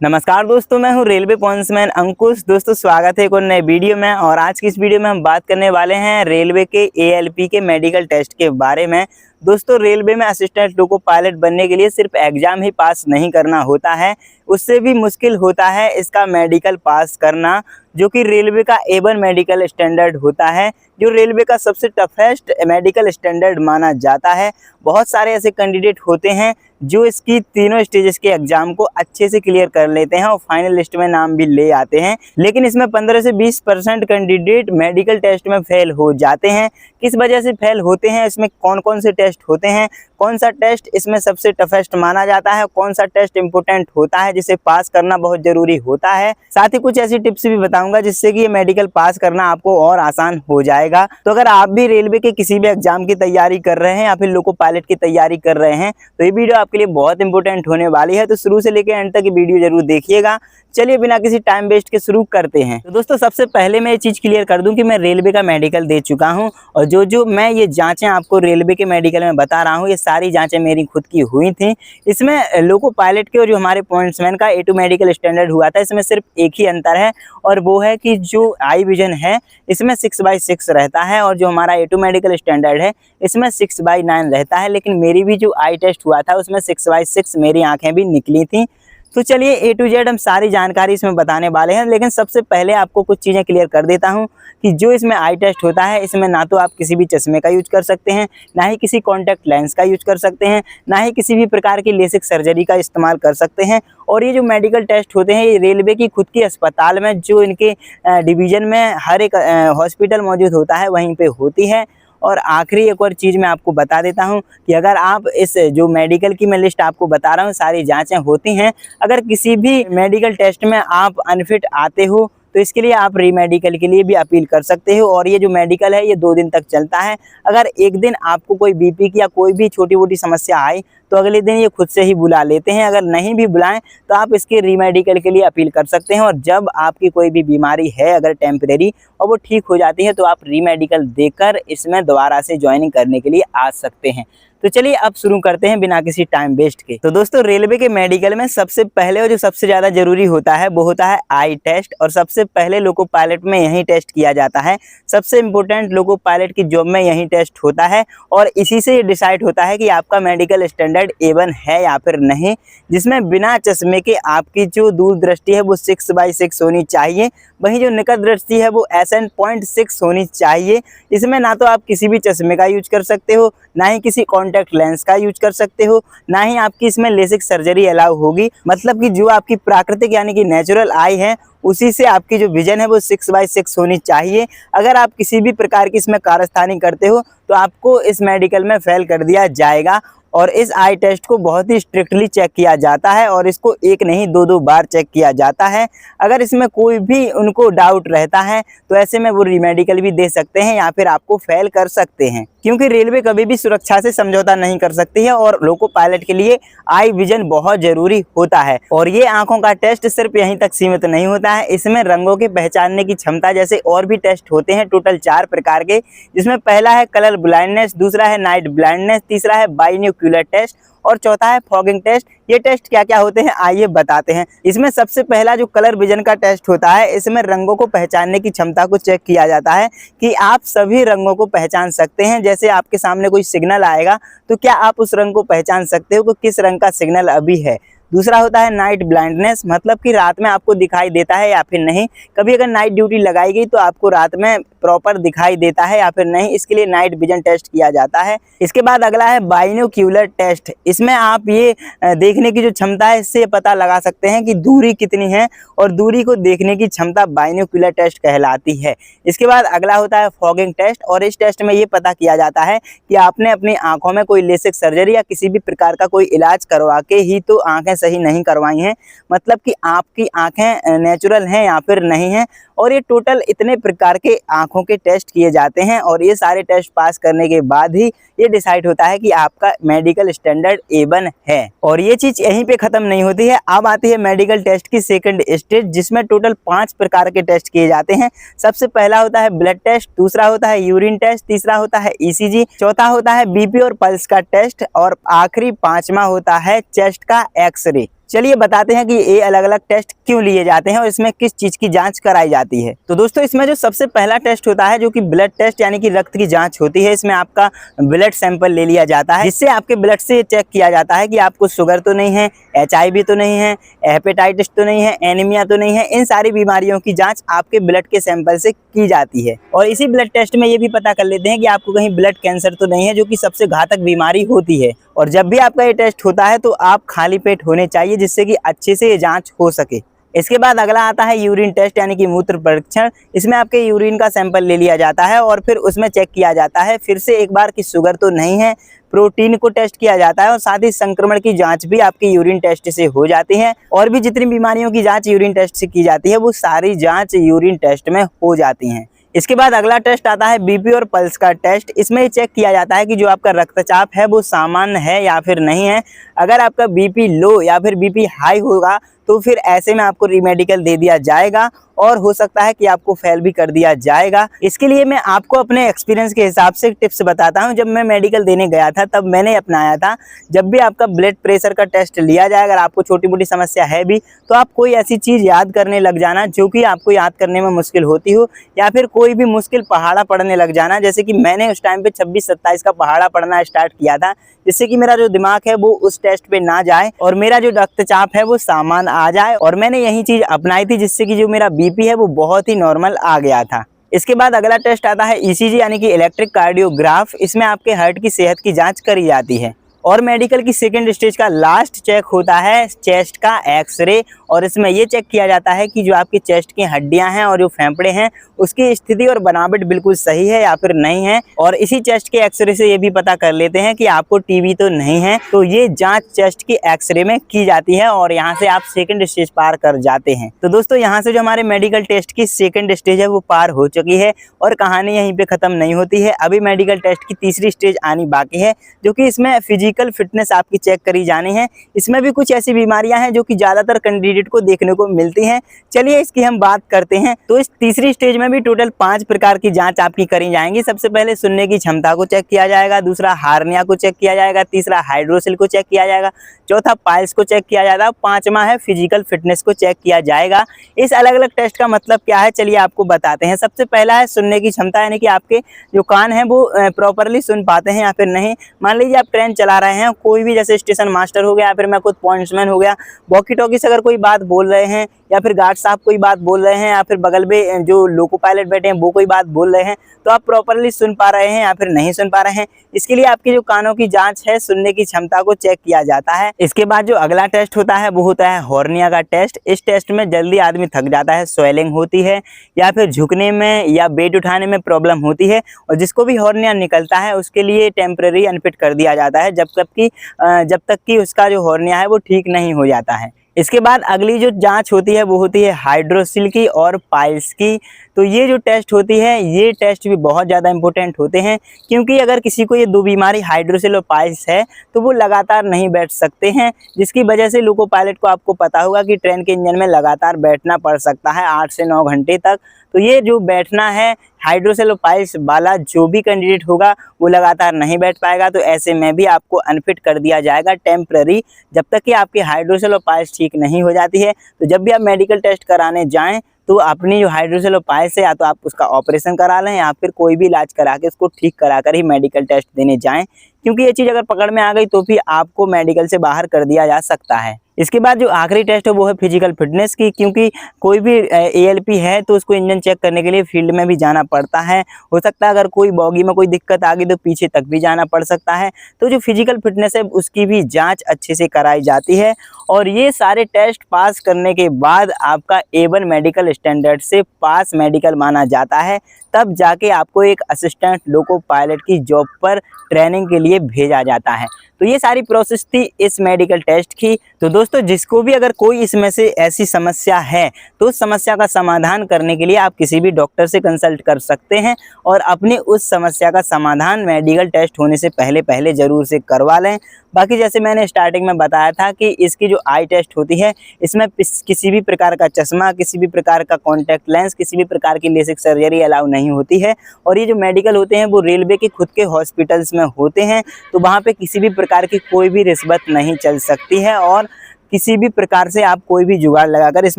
नमस्कार दोस्तों, मैं हूं रेलवे पॉइंट्समैन अंकुश। दोस्तों स्वागत है एक और नए वीडियो में। और आज की इस वीडियो में हम बात करने वाले हैं रेलवे के एएलपी के मेडिकल टेस्ट के बारे में। दोस्तों रेलवे में असिस्टेंट लोको पायलट बनने के लिए सिर्फ एग्जाम ही पास नहीं करना होता है, उससे भी मुश्किल होता है इसका मेडिकल पास करना, जो कि रेलवे का A1 मेडिकल स्टैंडर्ड होता है, जो रेलवे का सबसे टफेस्ट मेडिकल स्टैंडर्ड माना जाता है। बहुत सारे ऐसे कैंडिडेट होते हैं जो इसकी तीनों स्टेजेस के एग्जाम को अच्छे से क्लियर कर लेते हैं और फाइनल लिस्ट में नाम भी ले आते हैं, लेकिन इसमें 15 से 20% कैंडिडेट मेडिकल टेस्ट में फेल हो जाते हैं। किस वजह से फेल होते हैं, इसमें कौन कौन से टेस्ट होते हैं, कौन सा टेस्ट इसमें सबसे टफेस्ट माना जाता है, कौन सा टेस्ट इंपॉर्टेंट होता है जिसे पास करना बहुत जरूरी होता है। साथ ही कुछ ऐसी टिप्स भी बताऊंगा जिससे कि ये मेडिकल पास करना आपको और आसान हो जाएगा। तो अगर आप भी रेलवे के किसी भी एग्जाम की तैयारी कर रहे हैं या फिर लोको पायलट की तैयारी कर रहे हैं तो ये वीडियो आपके लिए बहुत इंपॉर्टेंट होने वाली है। तो शुरू से लेकर एंड तक ये वीडियो जरूर देखिएगा। चलिए बिना किसी टाइम वेस्ट के शुरू करते हैं। तो दोस्तों सबसे पहले मैं ये चीज़ क्लियर कर दूं कि मैं रेलवे का मेडिकल दे चुका हूं और जो मैं ये जांचें आपको रेलवे के मेडिकल में बता रहा हूं, ये सारी जांचें मेरी खुद की हुई थी। इसमें लोको पायलट के और जो हमारे पॉइंट्समैन का A2 मेडिकल स्टैंडर्ड हुआ था, इसमें सिर्फ एक ही अंतर है और वो है कि जो आई विजन है इसमें 6/6 रहता है और जो हमारा A2 मेडिकल स्टैंडर्ड है इसमें 6/9 रहता है। लेकिन मेरी भी जो आई टेस्ट हुआ था उसमें 6/6 मेरी आंखें भी निकली थी। तो चलिए A to Z हम सारी जानकारी इसमें बताने वाले हैं, लेकिन सबसे पहले आपको कुछ चीज़ें क्लियर कर देता हूं कि जो इसमें आई टेस्ट होता है इसमें ना तो आप किसी भी चश्मे का यूज कर सकते हैं, ना ही किसी कॉन्टैक्ट लेंस का यूज कर सकते हैं, ना ही किसी भी प्रकार की लेसिक सर्जरी का इस्तेमाल कर सकते हैं। और ये जो मेडिकल टेस्ट होते हैं ये रेलवे की खुद की अस्पताल में जो इनके डिवीज़न में हर एक हॉस्पिटल मौजूद होता है वहीं पर होती है। और आखिरी एक और चीज़ मैं आपको बता देता हूं कि अगर आप इस जो मेडिकल की मैं लिस्ट आपको बता रहा हूं सारी जांचें होती हैं, अगर किसी भी मेडिकल टेस्ट में आप अनफिट आते हो तो इसके लिए आप री मेडिकल के लिए भी अपील कर सकते हो। और ये जो मेडिकल है ये 2 दिन तक चलता है। अगर एक दिन आपको कोई BP की या कोई भी छोटी मोटी समस्या आई तो अगले दिन ये खुद से ही बुला लेते हैं। अगर नहीं भी बुलाएं तो आप इसके री मेडिकल के लिए अपील कर सकते हैं। और जब आपकी कोई भी बीमारी है अगर टेम्परेरी और वो ठीक हो जाती है तो आप री मेडिकल देकर इसमें दोबारा से ज्वाइनिंग करने के लिए आ सकते हैं। तो चलिए अब शुरू करते हैं बिना किसी टाइम वेस्ट के। तो दोस्तों रेलवे के मेडिकल में सबसे पहले और जो सबसे ज़्यादा जरूरी होता है वो होता है आई टेस्ट। और सबसे पहले लोको पायलट में यही टेस्ट किया जाता है। सबसे इम्पोर्टेंट लोको पायलट की जॉब में यही टेस्ट होता है और इसी से ये डिसाइड होता है कि आपका मेडिकल स्टैंडर्ड A1 है या फिर नहीं, जिसमें बिना चश्मे के आपकी जो दूरदृष्टि है वो 6/6 होनी चाहिए, वहीं जो निकट दृष्टि है वो SN.6 होनी चाहिए। इसमें ना तो आप किसी भी चश्मे का यूज कर सकते हो, ना ही किसी कॉन्टैक्ट लेंस का यूज कर सकते हो, ना ही आपकी इसमें लेसिक सर्जरी अलाउ होगी। मतलब कि जो आपकी प्राकृतिक यानी कि नेचुरल आई है उसी से आपकी जो विजन है वो 6/6 होनी चाहिए। अगर आप किसी भी प्रकार की इसमें कारस्तानी करते हो तो आपको इस मेडिकल में फेल कर दिया जाएगा। और इस आई टेस्ट को बहुत ही स्ट्रिक्टली चेक किया जाता है और इसको एक नहीं 2-2 बार चेक किया जाता है। अगर इसमें कोई भी उनको डाउट रहता है तो ऐसे में वो रीमेडिकल भी दे सकते हैं या फिर आपको फेल कर सकते हैं, क्योंकि रेलवे कभी भी सुरक्षा से समझौता नहीं कर सकती है और लोको पायलट के लिए आई विजन बहुत जरूरी होता है। और ये आंखों का टेस्ट सिर्फ यहीं तक सीमित नहीं होता है, इसमें रंगों के पहचानने की क्षमता जैसे और भी टेस्ट होते हैं, टोटल 4 प्रकार के, जिसमें पहला है कलर ब्लाइंडनेस, दूसरा है नाइट ब्लाइंडनेस, तीसरा है बाइनोक्यूलर टेस्ट और चौथा है फॉगिंग टेस्ट। ये टेस्ट क्या क्या होते हैं आइए बताते हैं। इसमें सबसे पहला जो कलर विजन का टेस्ट होता है इसमें रंगों को पहचानने की क्षमता को चेक किया जाता है कि आप सभी रंगों को पहचान सकते हैं। जैसे आपके सामने कोई सिग्नल आएगा तो क्या आप उस रंग को पहचान सकते हो कि किस रंग का सिग्नल अभी है। दूसरा होता है नाइट ब्लाइंडनेस, मतलब कि रात में आपको दिखाई देता है या फिर नहीं। कभी अगर नाइट ड्यूटी लगाई गई तो आपको रात में प्रॉपर दिखाई देता है या फिर नहीं, इसके लिए नाइट विजन टेस्ट किया जाता है। इसके बाद अगला है बाइनोक्यूलर टेस्ट। इसमें आप ये देखने की जो क्षमता है इससे पता लगा सकते हैं कि दूरी कितनी है और दूरी को देखने की क्षमता बाइनोक्यूलर टेस्ट कहलाती है। इसके बाद अगला होता है फॉगिंग टेस्ट और इस टेस्ट में ये पता किया जाता है कि आपने अपनी आंखों में कोई लेसिक सर्जरी या किसी भी प्रकार का कोई इलाज करवा के ही तो आंखें सही नहीं करवाई हैं, मतलब कि आपकी आंखें नेचुरल हैं या फिर नहीं हैं। और ये टोटल इतने प्रकार के आंखों के टेस्ट किए जाते हैं और ये सारे टेस्ट पास करने के बाद ही ये डिसाइड होता है कि आपका मेडिकल स्टैंडर्ड A1 है। और ये चीज़ यहीं पे ख़त्म नहीं होती है, अब आती है मेडिकल टेस्ट की सेकंड स्टेज, जिसमें टोटल 5 प्रकार के टेस्ट किए जाते हैं। सबसे पहला होता है ब्लड टेस्ट, दूसरा होता है यूरिन टेस्ट, तीसरा होता है ECG, चौथा होता है BP और पल्स का टेस्ट और आखिरी 5वां होता है चेस्ट का एक्सरे। चलिए बताते हैं कि ये अलग अलग टेस्ट क्यों लिए जाते हैं और इसमें किस चीज़ की जांच कराई जाती है। तो दोस्तों इसमें जो सबसे पहला टेस्ट होता है जो कि ब्लड टेस्ट यानी कि रक्त की जांच होती है। इसमें आपका ब्लड सैंपल ले लिया जाता है, जिससे आपके ब्लड से चेक किया जाता है कि आपको शुगर तो नहीं है, HIV तो नहीं है, हेपेटाइटिस तो नहीं है, एनीमिया तो नहीं है। इन सारी बीमारियों की जाँच आपके ब्लड के सैंपल से की जाती है। और इसी ब्लड टेस्ट में ये भी पता कर लेते हैं कि आपको कहीं ब्लड कैंसर तो नहीं है, जो कि सबसे घातक बीमारी होती है। और जब भी आपका ये टेस्ट होता है तो आप खाली पेट होने चाहिए, जिससे कि अच्छे से ये जांच हो सके। इसके बाद अगला आता है यूरिन टेस्ट यानी कि मूत्र परीक्षण। इसमें आपके यूरिन का सैंपल ले लिया जाता है और फिर उसमें चेक किया जाता है फिर से एक बार कि शुगर तो नहीं है, प्रोटीन को टेस्ट किया जाता है और साथ ही संक्रमण की जांच भी आपकी यूरिन टेस्ट से हो जाती है। और भी जितनी बीमारियों की जांच यूरिन टेस्ट से की जाती है वो सारी जांच यूरिन टेस्ट में हो जाती हैं। इसके बाद अगला टेस्ट आता है बीपी और पल्स का टेस्ट। इसमें ये चेक किया जाता है कि जो आपका रक्तचाप है वो सामान्य है या फिर नहीं है। अगर आपका बीपी लो या फिर बीपी हाई होगा तो फिर ऐसे में आपको रीमेडिकल दे दिया जाएगा और हो सकता है कि आपको फेल भी कर दिया जाएगा। इसके लिए मैं आपको अपने एक्सपीरियंस के हिसाब से टिप्स बताता हूं। जब मैं मेडिकल देने गया था तब मैंने अपनाया था, जब भी आपका ब्लड प्रेशर का टेस्ट लिया जाए, अगर आपको छोटी मोटी समस्या है भी तो आप कोई ऐसी चीज़ याद करने लग जाना जो कि आपको याद करने में मुश्किल होती हो, या फिर कोई भी मुश्किल पहाड़ा पढ़ने लग जाना। जैसे कि मैंने उस टाइम पे 26-27 का पहाड़ा पढ़ना स्टार्ट किया था, जिससे कि मेरा जो दिमाग है वो उस टेस्ट पे ना जाए और मेरा जो रक्तचाप है वो सामान्य आ जाए। और मैंने यही चीज़ अपनाई थी, जिससे कि जो मेरा बीपी है वो बहुत ही नॉर्मल आ गया था। इसके बाद अगला टेस्ट आता है ECG यानी कि इलेक्ट्रिक कार्डियोग्राफ। इसमें आपके हार्ट की सेहत की जांच करी जाती है। और मेडिकल की सेकेंड स्टेज का लास्ट चेक होता है चेस्ट का एक्सरे। और इसमें ये चेक किया जाता है कि जो आपकी चेस्ट की हड्डियां हैं और जो फेफड़े हैं उसकी स्थिति और बनावट बिल्कुल सही है या फिर नहीं है। और इसी चेस्ट के एक्सरे से ये भी पता कर लेते हैं कि आपको TB तो नहीं है। तो ये जांच चेस्ट की एक्सरे में की जाती है और यहाँ से आप सेकंड स्टेज पार कर जाते हैं। तो दोस्तों यहाँ से जो हमारे मेडिकल टेस्ट की सेकंड स्टेज है वो पार हो चुकी है और कहानी यहीं पे खत्म नहीं होती है। अभी मेडिकल टेस्ट की तीसरी स्टेज आनी बाकी है, जो कि इसमें फिजिकल फिटनेस आपकी चेक करी जानी है। इसमें भी कुछ ऐसी बीमारियां हैं जो कि ज्यादातर कैंडिडेट को देखने को मिलती हैं। चलिए इसकी हम बात करते हैं। तो इस तीसरी स्टेज में भी टोटल 5 प्रकार की जांच आपकी करी जाएंगी। सबसे पहले सुनने की क्षमता को चेक किया जाएगा, दूसरा हार्निया को चेक किया जाएगा, तीसरा हाइड्रोसिल को चेक किया जाएगा, चौथा पाइल्स को चेक किया जाएगा, पांचवा है फिजिकल फिटनेस को चेक किया जाएगा। इस अलग अलग टेस्ट का मतलब क्या है चलिए आपको बताते हैं। सबसे पहला है सुनने की क्षमता, यानी कि आपके जो कान हैं वो प्रॉपरली सुन पाते हैं या फिर नहीं। मान लीजिए आप ट्रेन चला रहे हैं, कोई भी जैसे स्टेशन मास्टर हो गया या फिर मैं खुद पॉइंट्समैन हो गया, वॉकी टॉकी से अगर कोई बात बोल रहे हैं या फिर गार्ड साहब कोई बात बोल रहे हैं या फिर बगल में जो लोको पायलट बैठे हैं वो कोई बात बोल रहे हैं, तो आप प्रॉपरली सुन पा रहे हैं या फिर नहीं सुन पा रहे हैं। इसके लिए आपकी जो कानों की जांच है, सुनने की क्षमता को चेक किया जाता है। इसके बाद जो अगला टेस्ट होता है वो होता है हॉर्निया का टेस्ट। इस टेस्ट में जल्दी आदमी थक जाता है, स्वेलिंग होती है या फिर झुकने में या वेट उठाने में प्रॉब्लम होती है, और जिसको भी हॉर्निया निकलता है उसके लिए टेम्परेरी अनफिट कर दिया जाता है जब तक कि उसका जो हॉर्निया है वो ठीक नहीं हो जाता है। इसके बाद अगली जो जांच होती है वो होती है हाइड्रोसिल की और पाइल्स की। तो ये जो टेस्ट होती है ये टेस्ट भी बहुत ज़्यादा इंपॉर्टेंट होते हैं, क्योंकि अगर किसी को ये दो बीमारी हाइड्रोसिल और पाइल्स है तो वो लगातार नहीं बैठ सकते हैं, जिसकी वजह से लोको पायलट को आपको पता होगा कि ट्रेन के इंजन में लगातार बैठना पड़ सकता है 8 से 9 घंटे तक। तो ये जो बैठना है हाइड्रोसिल और पाइल्स वाला जो भी कैंडिडेट होगा वो लगातार नहीं बैठ पाएगा। तो ऐसे में भी आपको अनफिट कर दिया जाएगा टेम्पररी, जब तक कि आपकी हाइड्रोसिल और पाइल्स ठीक नहीं हो जाती है। तो जब भी आप मेडिकल टेस्ट कराने जाएं तो अपनी जो हाइड्रोसिल और पाइल्स है या तो आप उसका ऑपरेशन करा लें या फिर कोई भी इलाज करा के उसको ठीक करा कर ही मेडिकल टेस्ट देने जाएं, क्योंकि ये चीज़ अगर पकड़ में आ गई तो फिर आपको मेडिकल से बाहर कर दिया जा सकता है। इसके बाद जो आखिरी टेस्ट है वो है फिजिकल फिटनेस की, क्योंकि कोई भी ALP है तो उसको इंजन चेक करने के लिए फील्ड में भी जाना पड़ता है। हो सकता है अगर कोई बॉगी में कोई दिक्कत आ गई तो पीछे तक भी जाना पड़ सकता है। तो जो फिजिकल फिटनेस है उसकी भी जांच अच्छे से कराई जाती है, और ये सारे टेस्ट पास करने के बाद आपका A1 मेडिकल स्टैंडर्ड से पास मेडिकल माना जाता है। तब जाके आपको एक असिस्टेंट लोको पायलट की जॉब पर ट्रेनिंग के लिए भेजा जाता है। तो ये सारी प्रोसेस थी इस मेडिकल टेस्ट की। तो दोस्तों जिसको भी अगर कोई इसमें से ऐसी समस्या है तो उस समस्या का समाधान करने के लिए आप किसी भी डॉक्टर से कंसल्ट कर सकते हैं, और अपनी उस समस्या का समाधान मेडिकल टेस्ट होने से पहले ज़रूर से करवा लें। बाकी जैसे मैंने स्टार्टिंग में बताया था कि इसकी जो आई टेस्ट होती है इसमें किसी भी प्रकार का चश्मा, किसी भी प्रकार का कॉन्टैक्ट लेंस, किसी भी प्रकार की लेसिक सर्जरी अलाउ नहीं होती है। और ये जो मेडिकल होते हैं वो रेलवे के खुद के हॉस्पिटल्स में होते हैं, तो वहाँ पे किसी भी प्रकार की कोई भी रिश्वत नहीं चल सकती है और किसी भी प्रकार से आप कोई भी जुगाड़ लगाकर इस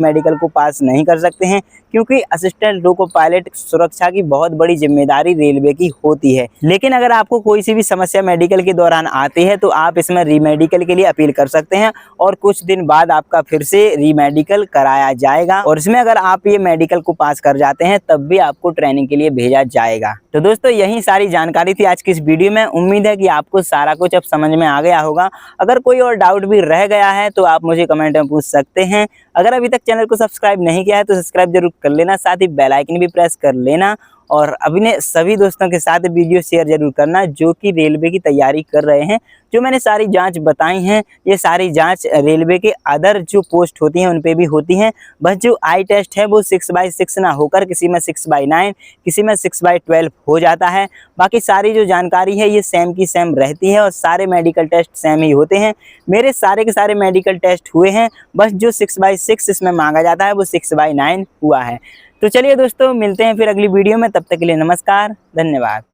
मेडिकल को पास नहीं कर सकते हैं, क्योंकि असिस्टेंट लोको पायलट सुरक्षा की बहुत बड़ी जिम्मेदारी रेलवे की होती है। लेकिन अगर आपको कोई सी भी समस्या मेडिकल के दौरान आती है तो आप इसमें रीमेडिकल के लिए अपील कर सकते हैं और कुछ दिन बाद आपका फिर से रीमेडिकल कराया जाएगा और इसमें अगर आप ये मेडिकल को पास कर जाते हैं तब भी आपको ट्रेनिंग के लिए भेजा जाएगा। तो दोस्तों यही सारी जानकारी थी आज की इस वीडियो में। उम्मीद है कि आपको सारा कुछ अब समझ में आ गया होगा। अगर कोई और डाउट भी रह गया है तो आप मुझे कमेंट में पूछ सकते हैं। अगर अभी तक चैनल को सब्सक्राइब नहीं किया है तो सब्सक्राइब जरूर कर लेना, साथ ही बेल आइकन भी प्रेस कर लेना और अपने सभी दोस्तों के साथ वीडियो शेयर जरूर करना जो कि रेलवे की तैयारी कर रहे हैं। जो मैंने सारी जांच बताई हैं ये सारी जांच रेलवे के अदर जो पोस्ट होती हैं उन पे भी होती हैं। बस जो आई टेस्ट है वो 6/6 ना होकर किसी में 6/9, किसी में 6/12 हो जाता है। बाकी सारी जो जानकारी है ये सेम की सेम रहती है और सारे मेडिकल टेस्ट सेम ही होते हैं। मेरे सारे के सारे मेडिकल टेस्ट हुए हैं, बस जो 6/6 इसमें मांगा जाता है वो 6/9 हुआ है। तो चलिए दोस्तों मिलते हैं फिर अगली वीडियो में, तब तक के लिए नमस्कार, धन्यवाद।